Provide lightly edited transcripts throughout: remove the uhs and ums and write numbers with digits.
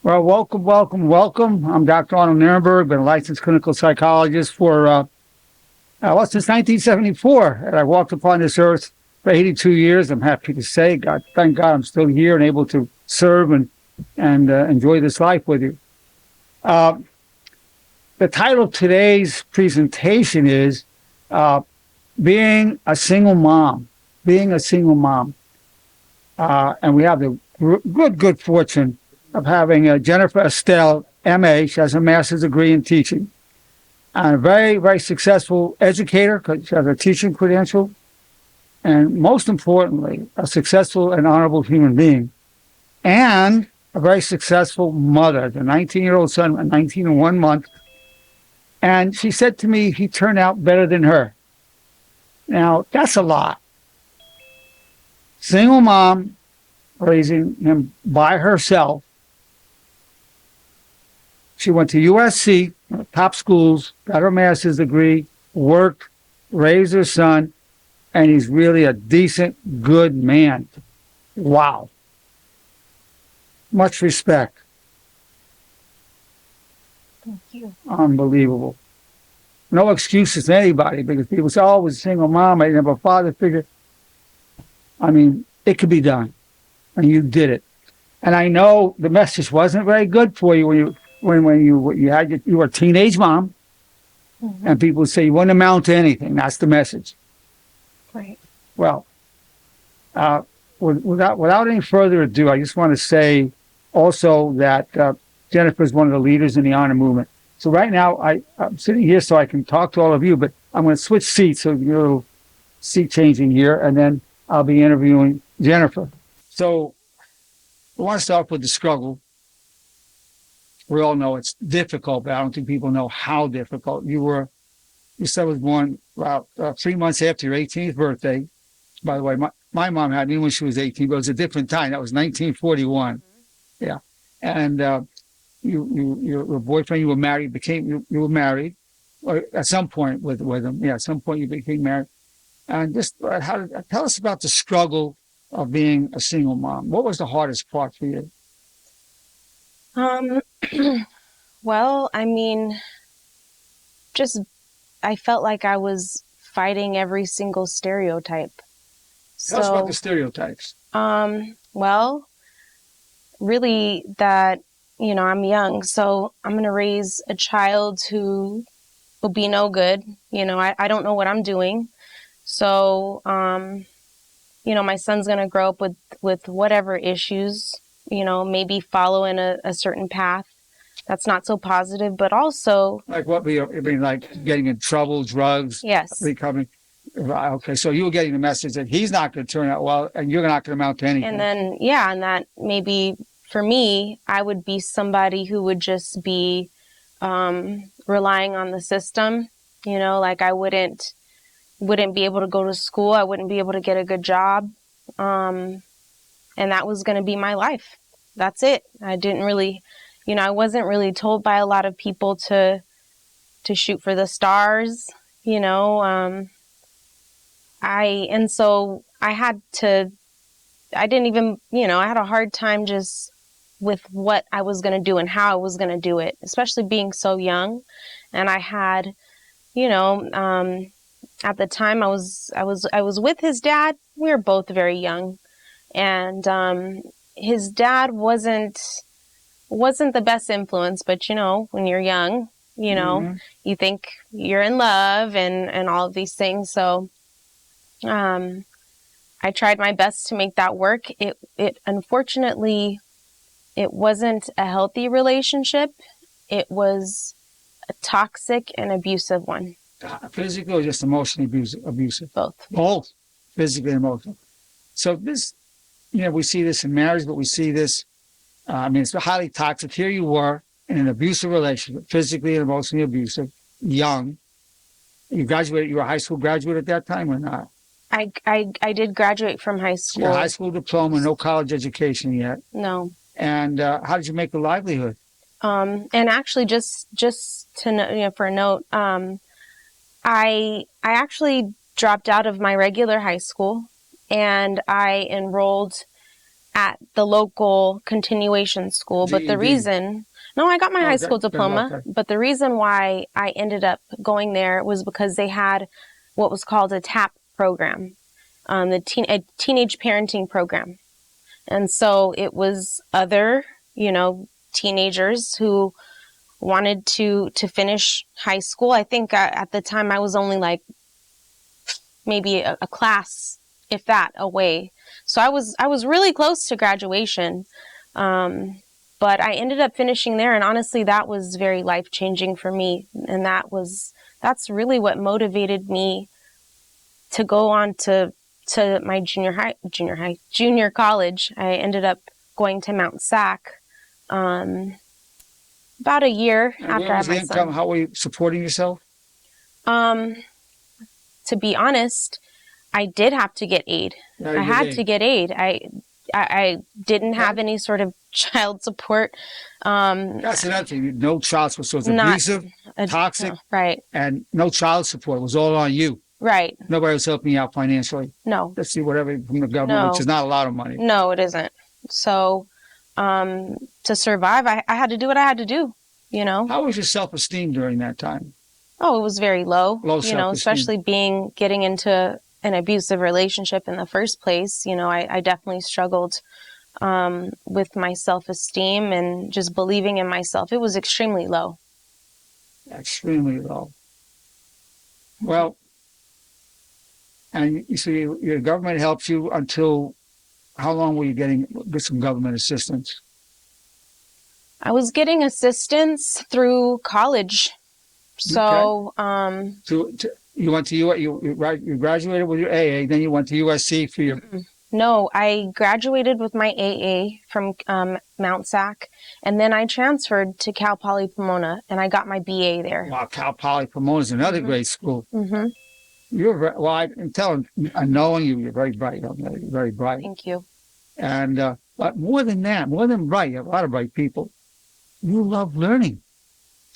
Well, welcome, welcome, welcome. I'm Dr. Arnold Nerenberg, been a licensed clinical psychologist for, since 1974. And I walked upon this earth for 82 years. I'm happy to say, God, thank God I'm still here and able to serve and enjoy this life with you. Uh, the title of today's presentation is Being a Single Mom. Being a Single Mom. And we have the good fortune of having Jennifer Estill, MA. She has a master's degree in teaching. And a very, very successful educator because she has a teaching credential. And most importantly, a successful and honorable human being. And a very successful mother. The 19-year-old son, 19 and 1 month. And she said to me, he turned out better than her. Now, that's a lot. Single mom, raising him by herself. She went to USC, top schools, got her master's degree, worked, raised her son, and he's really a decent, good man. Wow. Much respect. Thank you. Unbelievable. No excuses to anybody because people say, oh, I was a single mom, I didn't have a father figure. I mean, it could be done. And you did it. And I know the message wasn't very good for you when you were a teenage mom, and people would say you wouldn't amount to anything. That's the message. Right. Well, without any further ado, I just want to say also that Jennifer is one of the leaders in the honor movement. So right now I'm sitting here so I can talk to all of you, but I'm going to switch seats, so you're a little seat changing here, and then I'll be interviewing Jennifer. So we want to start with the struggle. We all know it's difficult, but I don't think people know how difficult. Your son was born about 3 months after your 18th birthday. By the way, my mom had me when she was 18, but it was a different time. That was 1941. Yeah. And your boyfriend, you were married, you were married, or at some point with him. Yeah, at some point you became married. And just tell us about the struggle of being a single mom. What was the hardest part for you? Well, I mean, I felt like I was fighting every single stereotype. Tell us about the stereotypes. Well, really that, I'm young, so I'm going to raise a child who will be no good. I don't know what I'm doing. So, my son's going to grow up with whatever issues, maybe follow in a certain path that's not so positive, but also... Like what? I mean, like getting in trouble, drugs? Yes. Becoming... Okay, so you were getting the message that he's not going to turn out well, and you're not going to amount to anything. And then, and that maybe for me, I would be somebody who would just be relying on the system, like I wouldn't be able to go to school. I wouldn't be able to get a good job. And that was going to be my life. That's it. I didn't really, I wasn't really told by a lot of people to shoot for the stars, and so I had a hard time just with what I was going to do and how I was going to do it, especially being so young. And I had, at the time I was with his dad. We were both very young, and his dad wasn't the best influence, but when you're young, you think you're in love and all of these things. So I tried my best to make that work. It unfortunately, it wasn't a healthy relationship. It was a toxic and abusive one. Physically or just emotionally abusive? Both. Both, physically and emotionally. So this, we see this in marriage, but we see this, it's highly toxic. Here you were in an abusive relationship, physically and emotionally abusive, young. You graduated, you were a high school graduate at that time or not? I did graduate from high school. Your high school diploma, no college education yet. No. And how did you make a livelihood? And actually, just to for a note, I actually dropped out of my regular high school, and I enrolled at the local continuation school. But the GED. reason, no, I got my high school Okay, diploma. okay. But the reason why I ended up going there was because they had what was called a TAP program, a teenage parenting program. And so it was other, teenagers who wanted to finish high school. I think at the time I was only like maybe a class, if that, away. So I was really close to graduation. But I ended up finishing there, and honestly, that was very life-changing for me. And that's really what motivated me to go on to my junior college. I ended up going to Mount Sac about a year And after where I was had the my income? son. How were you supporting yourself? To be honest, I did have to get aid. Yeah, I you had did. to get aid. I didn't have any sort of child support. That's another thing. No child support. So it's Not abusive, toxic, right, and no child support. It was all on you. right. Nobody was helping you out financially. No, Let's see whatever from the government, which is not a lot of money. no, it isn't. So, to survive, I had to do what I had to do, How was your self-esteem during that time? Oh, it was very low, Low self-esteem. especially getting into an abusive relationship in the first place. I definitely struggled with my self-esteem and just believing in myself. It was extremely low. Extremely low. Well, and you see, your government helps you until how long were you getting some government assistance? I was getting assistance through college. So, you went to you graduated with your AA, then you went to USC for your. No, I graduated with my AA from Mount Sac, and then I transferred to Cal Poly Pomona, and I got my BA there. Wow, Cal Poly Pomona is another great school. Mm-hmm. I'm knowing you, you're very bright. You're very bright. Thank you. And but more than that, more than bright, you have a lot of bright people. You love learning.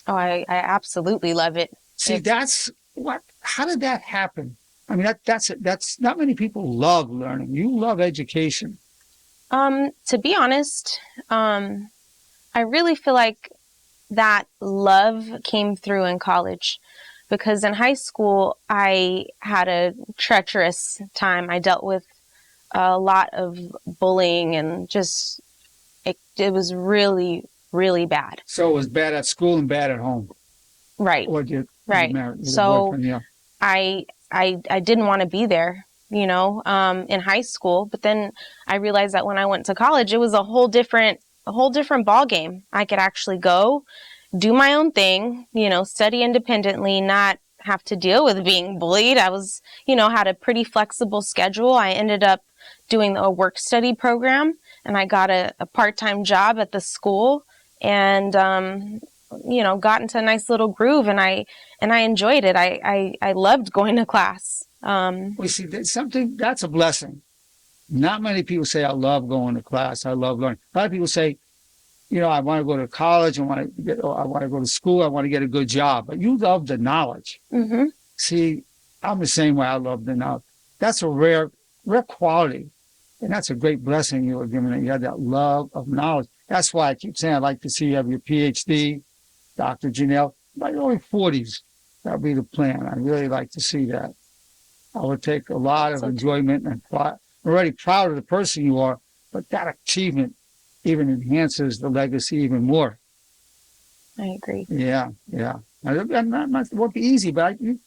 Oh, I absolutely love it. See, that's what. How did that happen? I mean, that's not many people love learning. You love education. To be honest, I really feel like that love came through in college, because in high school I had a treacherous time. I dealt with a lot of bullying, and just it was really, really bad. So it was bad at school and bad at home. Right. Right. So I didn't want to be there, in high school. But then I realized that when I went to college, it was a whole different ball game. I could actually go do my own thing, study independently, not have to deal with being bullied. I was, had a pretty flexible schedule. I ended up doing a work study program, and I got a part-time job at the school, and got into a nice little groove, and I enjoyed it. I loved going to class. We see that's a blessing. Not many people say, I love going to class. I love learning. A lot of people say, I want to go to college. I want to go to school. I want to get a good job. But you love the knowledge. Mm-hmm. See, I'm the same way. I love the knowledge. That's a rare quality. And that's a great blessing you were given. That you had that love of knowledge. That's why I keep saying I'd like to see you have your PhD, Dr. Janelle, by your early 40s. That would be the plan. I'd really like to see that. I would take a lot of enjoyment and pride. I'm already proud of the person you are, but that achievement even enhances the legacy even more. I agree. Yeah. It won't be easy, but you've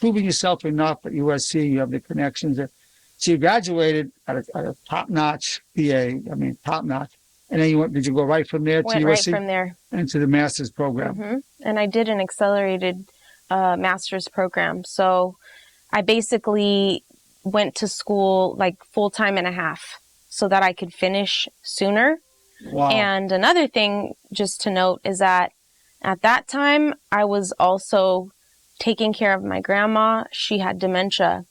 proven yourself enough at USC. You have the connections. So you graduated at a top-notch BA. I mean, top-notch. And then did you go right from there to USC? Went right from there. Into the master's program. Mm-hmm. And I did an accelerated master's program. So I basically went to school like full-time and a half so that I could finish sooner. Wow. And another thing just to note is that at that time, I was also taking care of my grandma. She had dementia.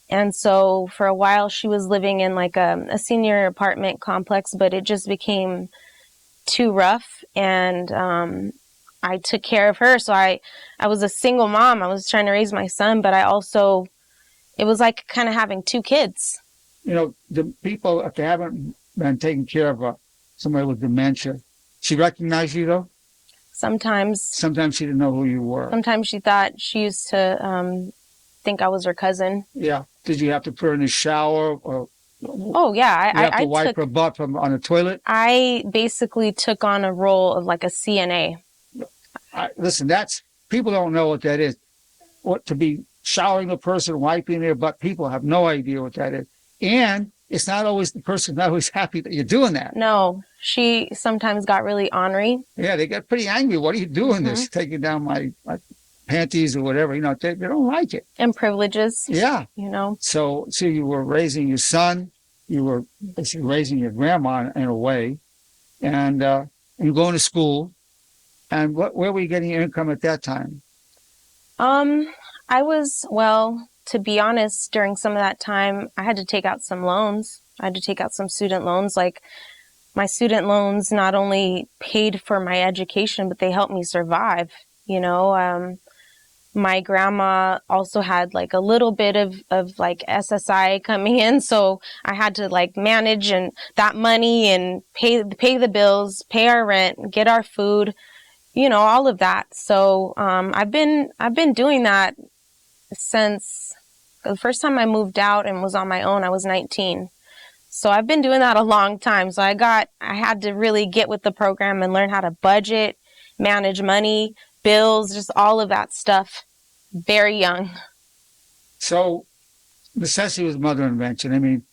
And so for a while, she was living in like a senior apartment complex, but it just became too rough. And I took care of her. So I was a single mom. I was trying to raise my son, but it was like kind of having two kids. The people, if they haven't been taking care of somebody with dementia. She recognized you though? Sometimes Sometimes she didn't know who you were. sometimes she thought she used to think I was her cousin. Yeah. Did you have to put her in the shower, or Oh yeah, you have to I wipe took her butt from on the toilet? I basically took on a role of like a CNA. Listen, that's people don't know what that is. What to be showering a person, wiping their butt. People have no idea what that is, and it's not always the person not always happy that you're doing that. No, she sometimes got really ornery. Yeah, they get pretty angry. What are you doing this? Taking down my panties or whatever. You know, they don't like it. And privileges. Yeah. You know. So you were raising your son. You were basically raising your grandma in a way, and you're going to school. And where were you getting your income at that time? I was, well, to be honest, during some of that time, I had to take out some loans. I had to take out some student loans. Like, my student loans not only paid for my education, but they helped me survive. You know, my grandma also had like a little bit of like SSI coming in. So I had to like manage and that money and pay the bills, pay our rent, get our food, you know, all of that. So, I've been doing that since the first time I moved out and was on my own. I was 19. So I've been doing that a long time. So I had to really get with the program and learn how to budget, manage money, bills, just all of that stuff. Very young. So necessity was mother invention. I mean,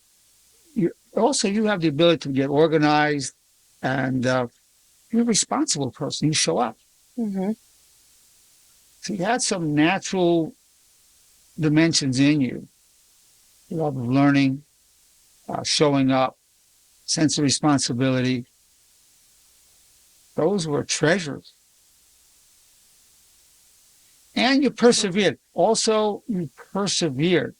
you have the ability to get organized, and you're a responsible person. You show up. Mm-hmm. So you had some natural dimensions in you. Love of learning, showing up, sense of responsibility. Those were treasures. And you persevered. Also, you persevered.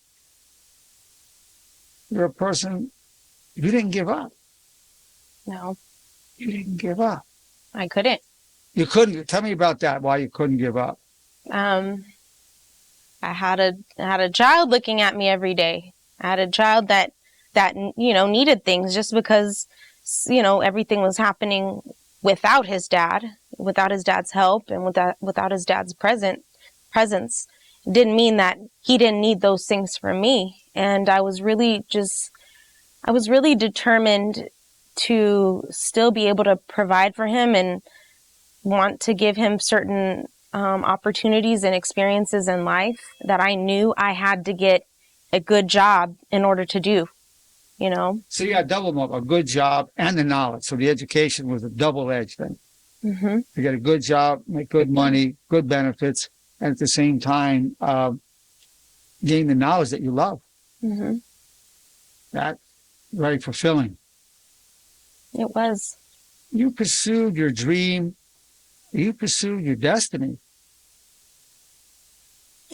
You're a person, you didn't give up. No. You didn't give up. I couldn't. You couldn't. Tell me about that, why you couldn't give up. I had a child looking at me every day. I had a child that you know needed things just because you know everything was happening without his dad's help, and without his dad's presence. It didn't mean that he didn't need those things from me. And I was really determined to still be able to provide for him and want to give him certain opportunities and experiences in life that I knew I had to get a good job in order to do, you know. So you got double up, a good job and the knowledge. So the education was a double-edged thing. Mm-hmm. You get a good job, make good money, good benefits, and at the same time, gain the knowledge that you love. Mm-hmm. That's very fulfilling. It was. You pursued your dream. You pursued your destiny.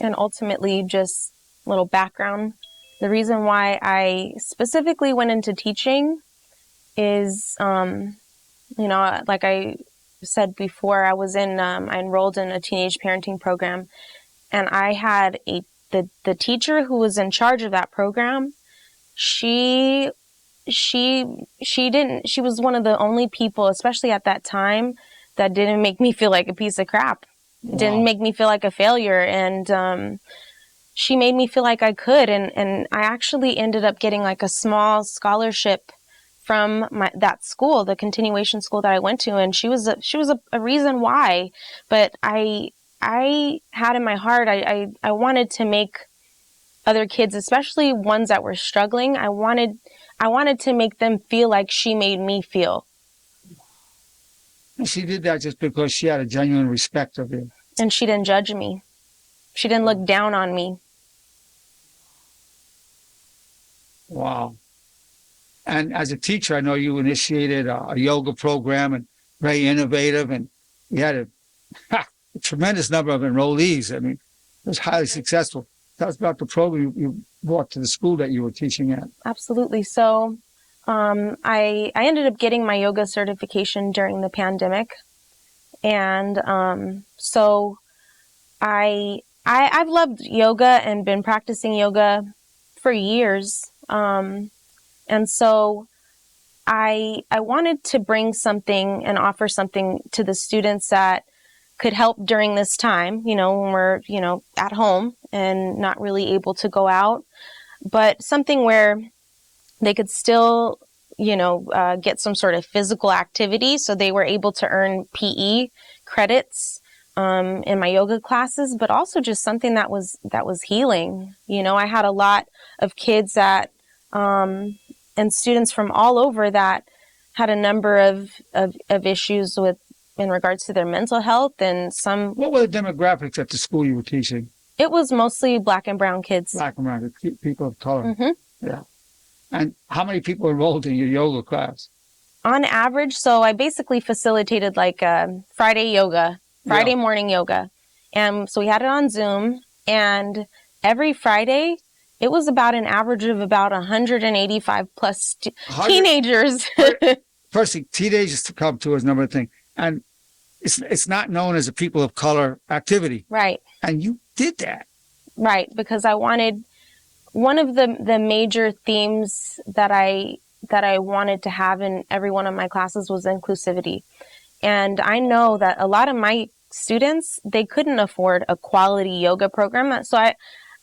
And ultimately, just a little background. The reason why I specifically went into teaching is, you know, like I said before, I enrolled in a teenage parenting program, and I had the teacher who was in charge of that program. She was one of the only people, especially at that time, that didn't make me feel like a piece of crap. Wow. It didn't make me feel like a failure. And she made me feel like I could. And I actually ended up getting like a small scholarship from that school, the continuation school that I went to. And she was a reason why. But I had in my heart, I wanted to make other kids, especially ones that were struggling, I wanted to make them feel like she made me feel. And she did that just because she had a genuine respect of you. And she didn't judge me. She didn't look down on me. Wow. And as a teacher, I know you initiated a yoga program, and very innovative, and you had a tremendous number of enrollees. I mean, it was highly successful. Tell us about the program you brought to the school that you were teaching at. Absolutely. So I ended up getting my yoga certification during the pandemic. And so I've loved yoga and been practicing yoga for years. And so I wanted to bring something and offer something to the students that could help during this time, when we're, at home and not really able to go out, but something where they could still, get some sort of physical activity. So they were able to earn PE credits in my yoga classes, but also just something that was healing. I had a lot of kids that and students from all over that had a number of issues in regards to their mental health, and some. What were the demographics at the school you were teaching? It was mostly Black and brown kids. Black and brown, people of color. Mm-hmm. Yeah. And how many people enrolled in your yoga class? On average, so I basically facilitated like Friday morning yoga. And so we had it on Zoom, and every Friday, it was about an average of about 185 plus teenagers. First thing, teenagers to come to us, number one thing. And it's not known as a people of color activity. Right. And you did that. Right, because I wanted, one of the major themes that I wanted to have in every one of my classes was inclusivity. And I know that a lot of my students, they couldn't afford a quality yoga program. So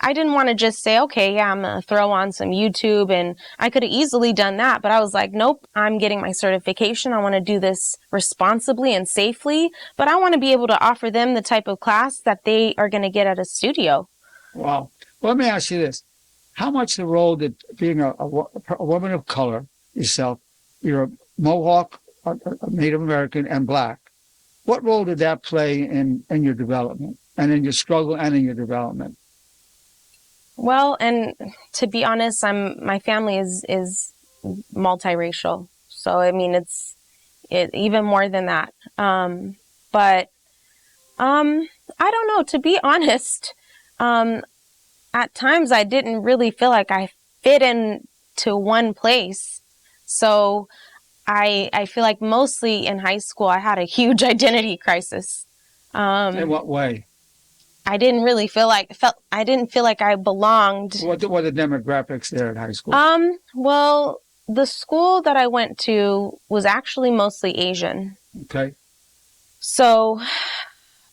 I didn't want to just say, okay, yeah, I'm going to throw on some YouTube, and I could have easily done that. But I was like, nope, I'm getting my certification. I want to do this responsibly and safely, but I want to be able to offer them the type of class that they are going to get at a studio. Wow. Well, let me ask you this. How much the role did being a woman of color yourself, you're a Mohawk, a Native American, and Black, what role did that play in your development and in your struggle and in your development? Well, and to be honest, my family is multiracial. So, I mean, it's even more than that. But I don't know, to be honest, at times I didn't really feel like I fit into one place. So I feel like mostly in high school, I had a huge identity crisis. In what way? I didn't really feel like I belonged. What were the demographics there at high school? Well, the school that I went to was actually mostly Asian. Okay. So,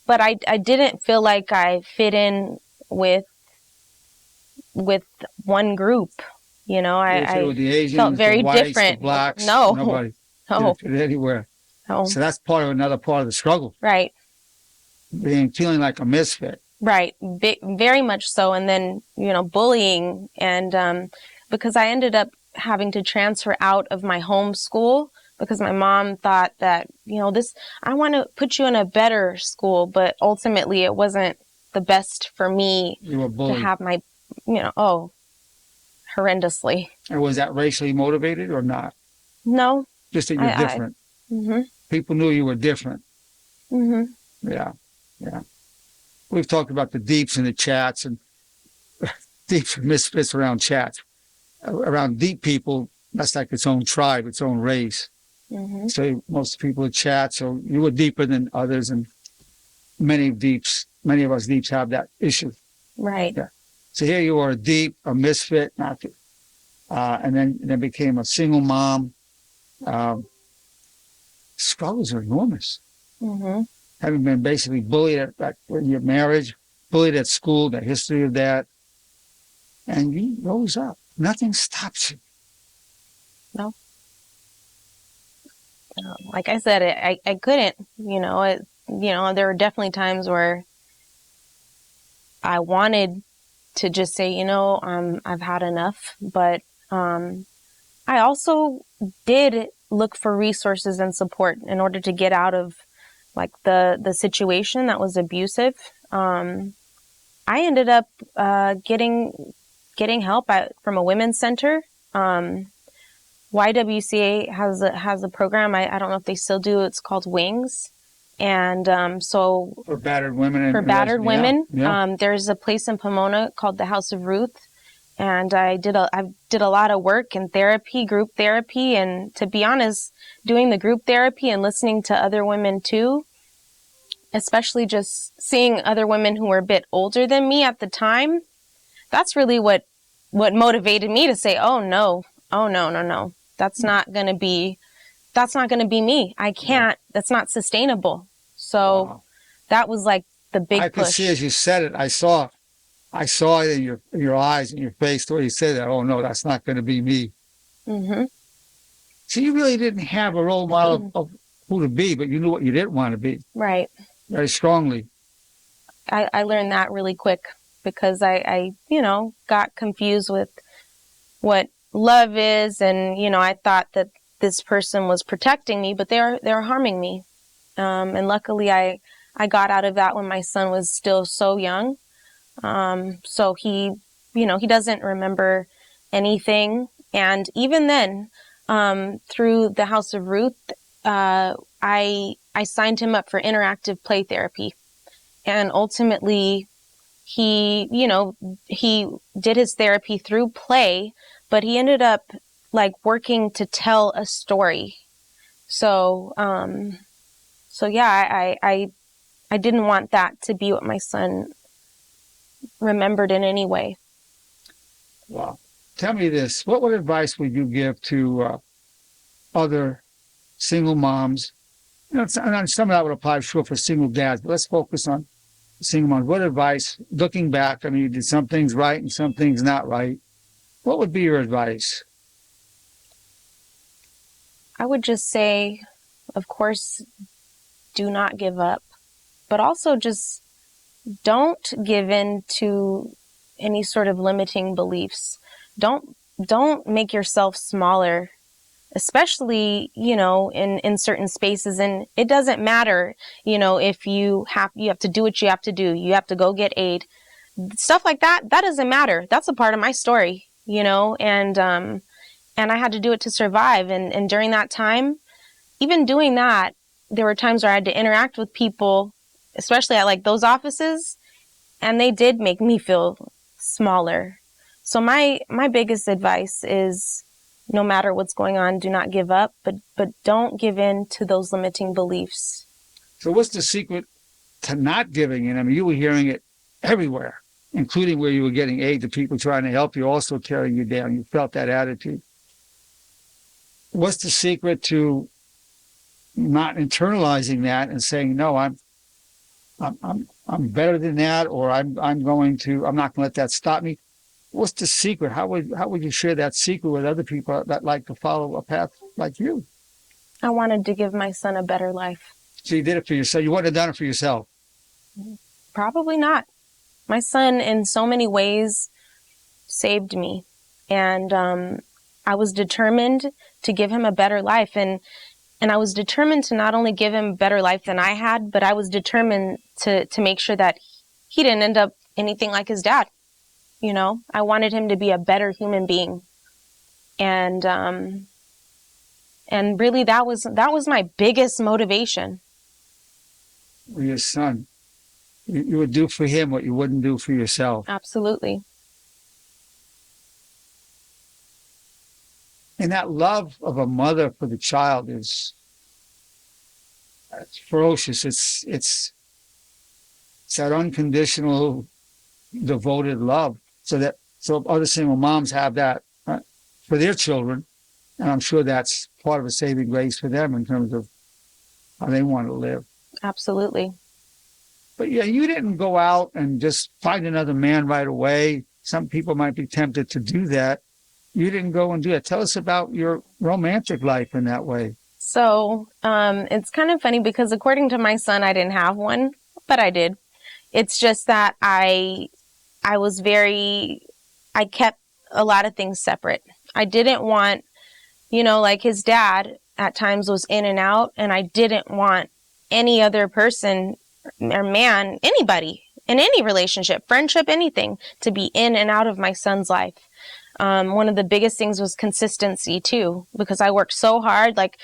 but I didn't feel like I fit in with one group. I with the Asians, felt very the whites, different. The blacks, no, nobody no, didn't fit anywhere. no. So that's another part of the struggle. Right. Feeling like a misfit. Right. Very much so. And then, bullying, and because I ended up having to transfer out of my home school because my mom thought that, I want to put you in a better school, but ultimately it wasn't the best for me to have my, horrendously. And was that racially motivated or not? No. Just that you're different. Mm-hmm. People knew you were different. Mm-hmm. Yeah. Yeah. We've talked about the deeps in the chats, and deeps are misfits around chats. Around deep people, that's like its own tribe, its own race. Mm-hmm. So most people in chat, so you were deeper than others, and many of us deeps have that issue. Right. Yeah. So here you are, a misfit, and then became a single mom. Struggles are enormous. Mm-hmm. Having been basically bullied at your marriage, bullied at school, the history of that, and you rose up. Nothing stops you. No. Like I said, I couldn't. There were definitely times where I wanted to just say, I've had enough. But I also did look for resources and support in order to get out of like the situation that was abusive. I ended up getting help from a women's center. YWCA has a program. I don't know if they still do. It's called Wings. And so for battered women. Yeah. There's a place in Pomona called the House of Ruth. And I did a lot of work in therapy, group therapy. And to be honest, doing the group therapy and listening to other women too, especially just seeing other women who were a bit older than me at the time, that's really what motivated me to say, oh no, That's not going to be me. I can't, that's not sustainable. So Wow. that was like the I big could see as push. you said it. I saw it in your eyes, in your face, the way you said that. Oh no, that's not going to be me. Hmm. So you really didn't have a role model of who to be, but you knew what you didn't want to be Right. very strongly. I learned that really quick because I, got confused with what love is. And, I thought that this person was protecting me, but they're harming me. And luckily I got out of that when my son was still so young. So he doesn't remember anything. And even then, through the House of Ruth, I signed him up for interactive play therapy. And ultimately, he did his therapy through play, but he ended up like working to tell a story. So, yeah, I didn't want that to be what my son remembered in any way. Wow. Tell me this. What advice would you give to other single moms? Some of that would apply, sure, for single dads, but let's focus on single moms. What advice, looking back, I mean, you did some things right and some things not right. What would be your advice? I would just say, of course, do not give up, but also just don't give in to any sort of limiting beliefs. Don't make yourself smaller, especially, in certain spaces. And it doesn't matter, if you have to do what you have to do. You have to go get aid. Stuff like that, that doesn't matter. That's a part of my story, and I had to do it to survive. And during that time, even doing that, there were times where I had to interact with people, especially at like those offices, and they did make me feel smaller. So my biggest advice is, no matter what's going on, do not give up, but don't give in to those limiting beliefs. So what's the secret to not giving in? I mean, you were hearing it everywhere, including where you were getting aid to people trying to help you, also tearing you down. You felt that attitude. What's the secret to not internalizing that and saying, no, I'm better than that, or I'm not going to let that stop me? What's the secret? How would you share that secret with other people that like to follow a path like you? I wanted to give my son a better life. So you did it for yourself. You wouldn't have done it for yourself. Probably not. My son, in so many ways, saved me. And I was determined to give him a better life. And I was determined to not only give him a better life than I had, but I was determined to make sure that he didn't end up anything like his dad. I wanted him to be a better human being. And really that was my biggest motivation. Or your son. You would do for him what you wouldn't do for yourself. Absolutely. And that love of a mother for the child is ferocious. It's that unconditional, devoted love. So other single moms have that for their children, and I'm sure that's part of a saving grace for them in terms of how they want to live. Absolutely. But yeah, you didn't go out and just find another man right away. Some people might be tempted to do that. You didn't go and do that. Tell us about your romantic life in that way. So it's kind of funny because according to my son, I didn't have one, but I did. It's just that I kept a lot of things separate. I didn't want, like his dad at times was in and out, and I didn't want any other person or man, anybody in any relationship, friendship, anything, to be in and out of my son's life. One of the biggest things was consistency too, because I worked so hard. Like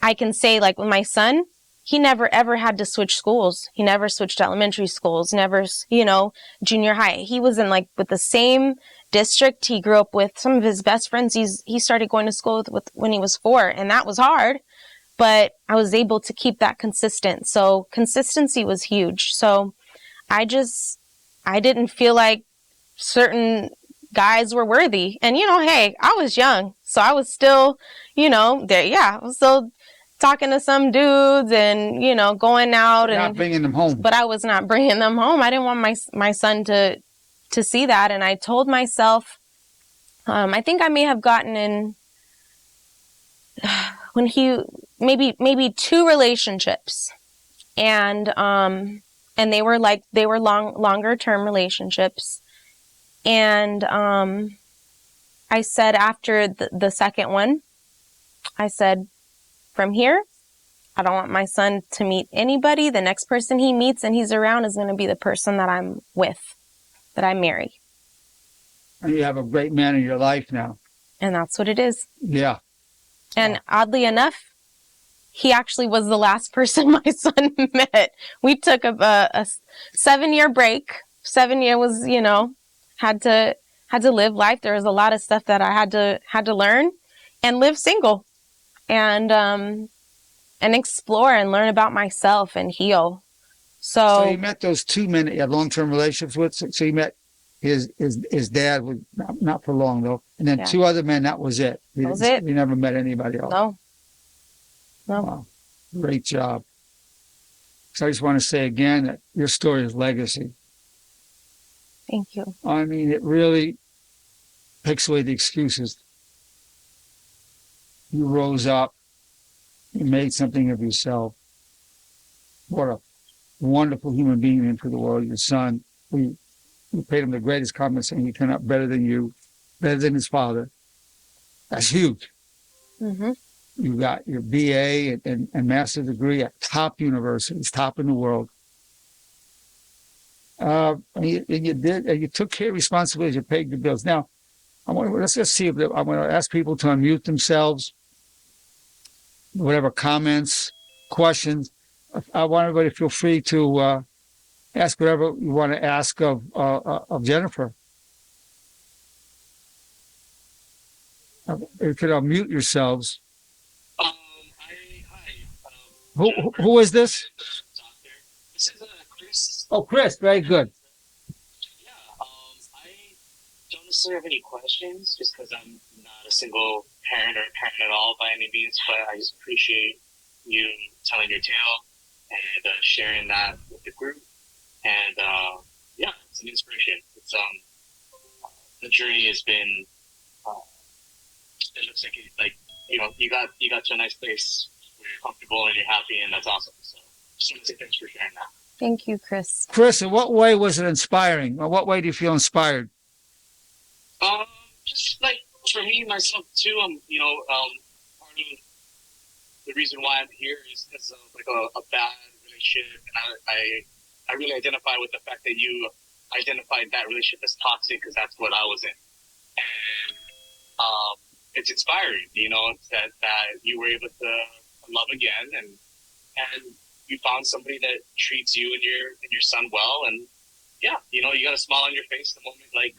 I can say, like with my son, he never ever had to switch schools. He never switched elementary schools, never, junior high. He was in with the same district. He grew up with some of his best friends. He started going to school with when he was 4, and that was hard, but I was able to keep that consistent. So consistency was huge. So I didn't feel like certain guys were worthy. And, hey, I was young. So I was still, there. Yeah, I was still talking to some dudes and, going out Not and bringing them home. but I was not bringing them home. I didn't want my son to see that. And I told myself, I think I may have gotten in when maybe 2 relationships, and they were longer term relationships. And I said after the second one, I said, from here, I don't want my son to meet anybody. The next person he meets and he's around is going to be the person that I'm with, that I marry. And you have a great man in your life now. And that's what it is. Yeah. And oddly enough, he actually was the last person my son met. We took a 7-year break. 7 year was, had to live life. There was a lot of stuff that I had to learn and live single and explore and learn about myself and heal. So you met those 2 men that you had long-term relationships with. So you met his dad, was not for long though, and then 2 other men. That was it. That was it. You never met anybody else. No. Wow. Great job. So I just want to say again that your story is legacy. Thank you. I mean, it really takes away the excuses. You rose up. You made something of yourself. What a wonderful human being into the world. Your son, we paid him the greatest compliment, saying he turned out better than you, better than his father. That's huge. Mm-hmm. You got your BA and master's degree at top universities, top in the world. And you took care of responsibilities, you paid your bills. Now, let's just see if I'm going to ask people to unmute themselves. Whatever comments, questions, I want everybody to feel free to ask whatever you want to ask of Jennifer. You could unmute yourselves. Hi. Who is this? This is Chris. Oh, Chris. Very good. Yeah. I don't necessarily have any questions, just because I'm not a single parent or parent at all by any means. But I just appreciate you telling your tale and sharing that with the group. And yeah, it's an inspiration. It's the journey has been. It looks like you got to a nice place where you're comfortable and you're happy, and that's awesome. So just want to say thanks for sharing that. Thank you, Chris. Chris, in what way was it inspiring? Or what way do you feel inspired? Just like for me, myself too. Part of the reason why I'm here is because of like a bad relationship, and I really identify with the fact that you identified that relationship as toxic, because that's what I was in, and it's inspiring, that you were able to love again, and you found somebody that treats you and your son well, and yeah, you got a smile on your face the moment, like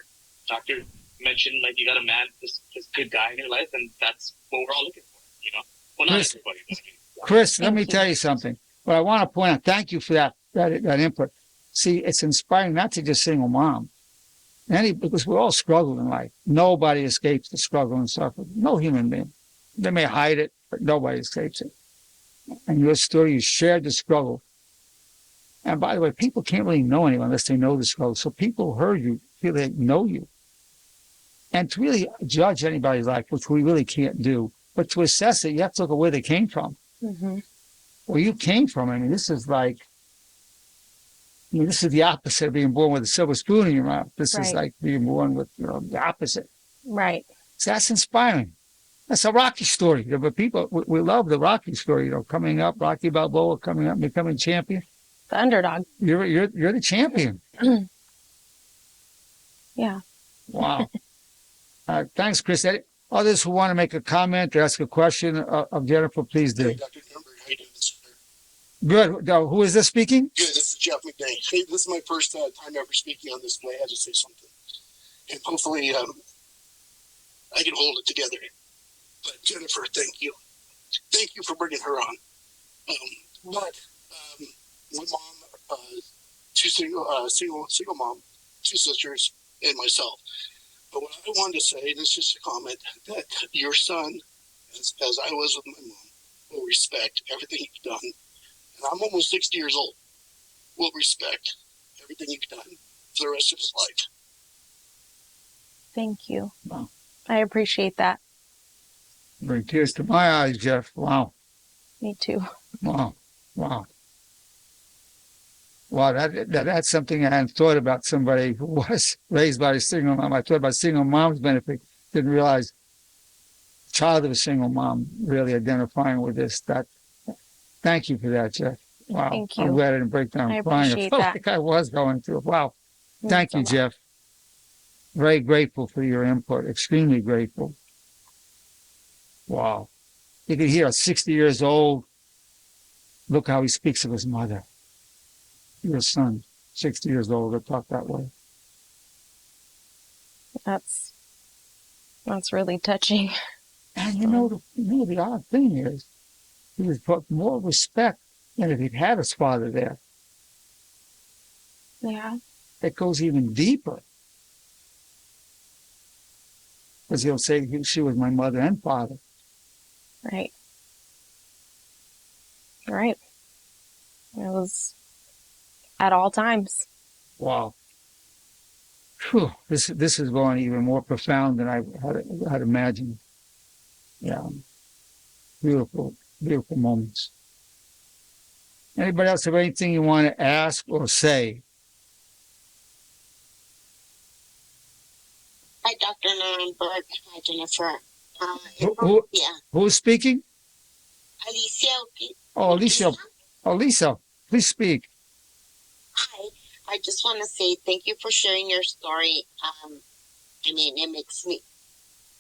Doctor mentioned, like you got a man, this good guy in your life, and that's what we're all looking for, Well, not Chris, everybody, but I mean, Chris, let me tell you something. What I want to point out, thank you for that input. See, it's inspiring not to just single mom. Because we all struggle in life. Nobody escapes the struggle and suffering. No human being. They may hide it, but nobody escapes it. And your story, you shared the struggle. And by the way, people can't really know anyone unless they know the struggle. So people who heard you feel they know you. And to really judge anybody's life, which we really can't do, but to assess it, you have to look at where they came from. Mm-hmm. Where you came from, this is like, this is the opposite of being born with a silver spoon in your mouth. This is like being born with the opposite. Right. So that's inspiring. That's a Rocky story. But people, we love the Rocky story. Coming up, Rocky Balboa coming up, becoming champion. The underdog. You're the champion. Yeah. Wow. Thanks, Chris. Others who want to make a comment or ask a question of Jennifer, please do. Hey, Dr. Nerenberg, how you doing this morning? Good. Who is this speaking? Good. This is Jeff McNay. Hey, this is my first time ever speaking on this, but I had to say something. And hopefully I can hold it together. But Jennifer, thank you. Thank you for bringing her on. My mom, two single mom, 2 sisters, and myself. But what I wanted to say, and it's just a comment, that your son, as I was with my mom, will respect everything you've done. And I'm almost 60 years old. Will respect everything you've done for the rest of his life. Thank you. Wow. I appreciate that. Bring tears to my eyes, Jeff. Wow. Me too. Wow. Wow. Wow, that's something I hadn't thought about, somebody who was raised by a single mom. I thought about single mom's benefit, didn't realize child of a single mom really identifying with this. Thank you for that, Jeff. Wow. Thank you. I'm glad I didn't break down I crying. I appreciate felt that. like I was going through it. Wow. Means Thank a you, lot. Jeff. Very grateful for your input. Extremely grateful. Wow. You can hear 60 years old. Look how he speaks of his mother. Your son, 60 years old, to talk that way. That's really touching. And the odd thing is, he was put more respect than if he'd had his father there. Yeah. It goes even deeper. Because he'll say, she was my mother and father. Right. Right. It was at all times. Wow. Whew. This is going even more profound than I had imagined. Yeah. Beautiful, beautiful moments. Anybody else have anything you want to ask or say? Hi, Dr. Nerenberg. Hi, Jennifer. Yeah, Who's speaking? Alicia. Oh, Alicia. Lisa, please speak. Hi. I just want to say thank you for sharing your story. It makes me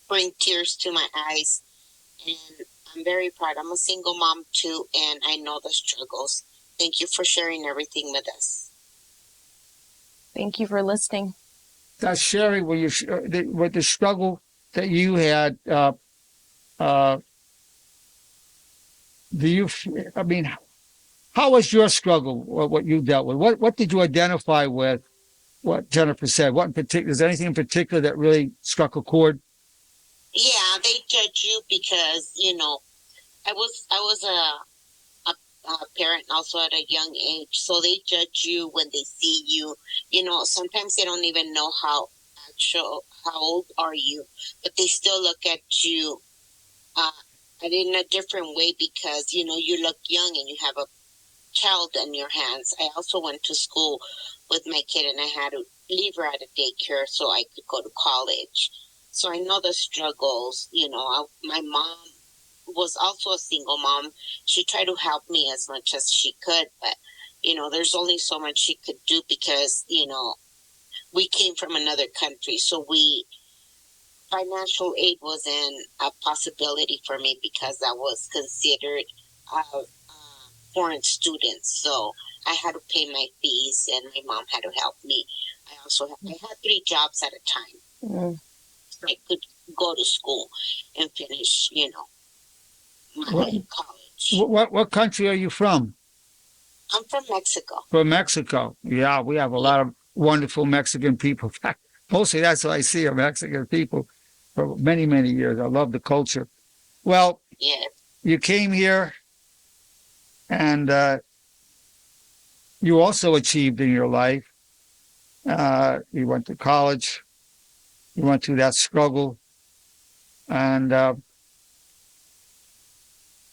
bring tears to my eyes, and I'm very proud. I'm a single mom too, and I know the struggles. Thank you for sharing everything with us. Thank you for listening. That's sharing with the struggle that you had. How was your struggle? What you dealt with? What did you identify with? What Jennifer said. What in particular? Is there anything in particular that really struck a chord? Yeah, they judge you because I was a parent also at a young age, so they judge you when they see you. Sometimes they don't even know how old are you, but they still look at you in a different way because you look young and you have a child in your hands. I also went to school with my kid, and I had to leave her at a daycare so I could go to college. So I know the struggles. My mom was also a single mom. She tried to help me as much as she could, but there's only so much she could do because we came from another country, so financial aid wasn't a possibility for me because I was considered a foreign student. So I had to pay my fees, and my mom had to help me. I had 3 jobs at a time. I could go to school and finish, my college. What country are you from? I'm from Mexico. From Mexico. Yeah, we have a lot of wonderful Mexican people. In fact, mostly that's what I see of Mexican people for many, many years. I love the culture. Well, you came here and you also achieved in your life. You went to college. You went through that struggle. And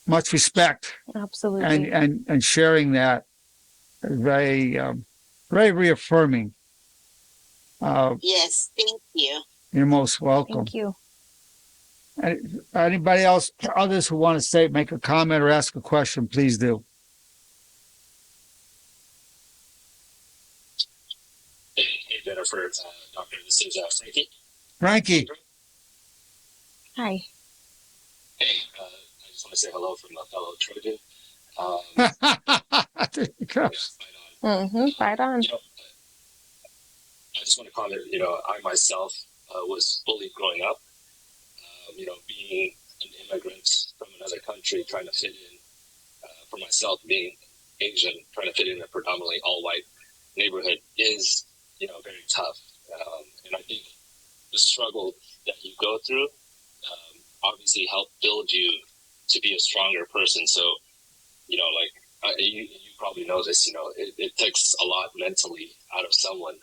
much respect. Absolutely. And sharing that is very, very reaffirming. Yes, thank you. You're most welcome. Thank you. Anybody else, others who want to make a comment or ask a question, please do. Hey, Jennifer, Doctor, this is Frankie. Frankie. Hi. Hey, I just want to say hello from a fellow Trojan. There you go. Right on. I just want to comment, I myself was fully growing up, being an immigrant from another country, trying to fit in, for myself, being Asian, trying to fit in a predominantly all-white neighborhood is, very tough. And I think the struggle that you go through obviously help build you to be a stronger person. So, you probably know this, it takes a lot mentally out of someone,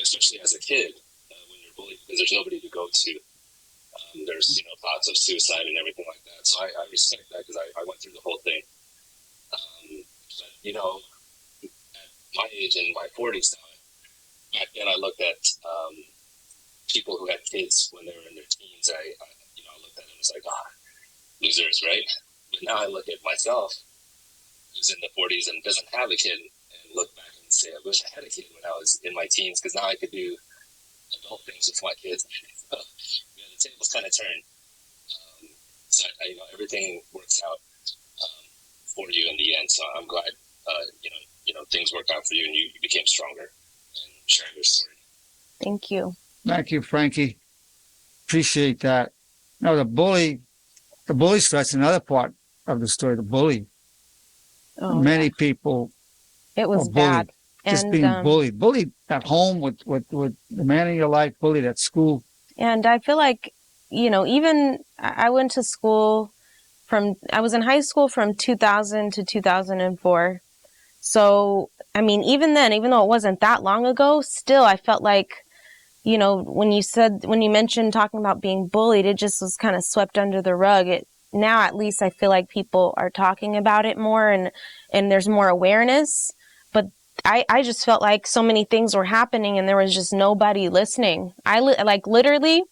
especially as a kid when you're bullied, because there's nobody to go to. There's, thoughts of suicide and everything like that. So I respect that because I went through the whole thing. But, at my age, in my 40s now, back then I looked at people who had kids when they were in their teens. I looked at them as like, losers, right? But now I look at myself, who's in the 40s and doesn't have a kid, and look back and say, I wish I had a kid when I was in my teens, because now I could do adult things with my kids. So, the tables kind of turn. So everything works out for you in the end. So I'm glad, things worked out for you and you became stronger and sharing your story. Thank you. Thank you, Frankie. Appreciate that. No, the bully stress, another part of the story, the bully. Oh, Many people it was are bullied, bad. just And being bullied at home with the man in your life, bullied at school. And I feel like, even I went to school I was in high school from 2000 to 2004. So, even then, even though it wasn't that long ago, still I felt like, when you mentioned talking about being bullied, it just was kind of swept under the rug. Now at least I feel like people are talking about it more and there's more awareness. But I just felt like so many things were happening and there was just nobody listening. Literally,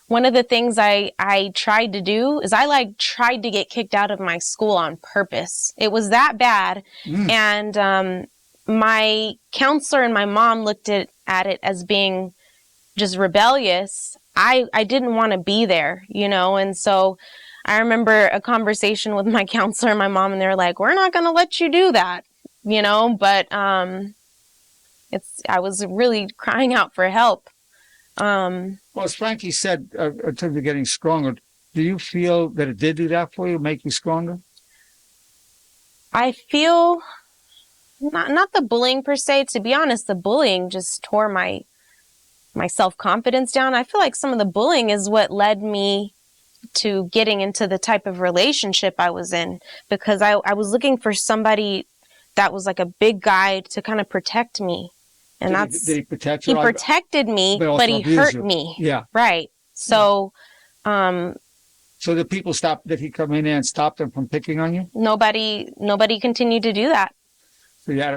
one of the things I tried to do is I tried to get kicked out of my school on purpose. It was that bad. And my counselor and my mom looked at it as being just rebellious. I didn't want to be there, and so I remember a conversation with my counselor and my mom, and they were like, we're not going to let you do that, but I was really crying out for help. Well, as Frankie said, in terms of getting stronger, do you feel that it did do that for you, make you stronger? I feel not the bullying per se. To be honest, the bullying just tore my self-confidence down. I feel like some of the bullying is what led me to getting into the type of relationship I was in, because I was looking for somebody that was like a big guy to kind of protect me. And did he protect you? He protected me, but he hurt me. Yeah. Right. So, so did people did he come in there and stop them from picking on you? Nobody continued to do that.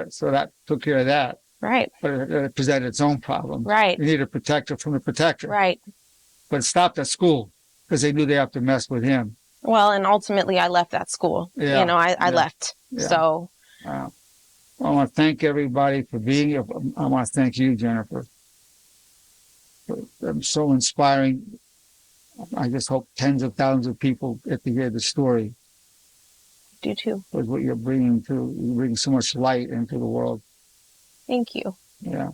So that took care of that. Right. But it presented its own problem. Right. You need a protector from the protector. Right. But it stopped at school because they knew they have to mess with him. Well, and ultimately I left that school. Yeah. I left. Yeah. So. I want to thank everybody for being here. I want to thank you, Jennifer. I'm so inspiring. I just hope tens of thousands of people get to hear the story. I do too. With what you're bringing so much light into the world. Thank you. Yeah.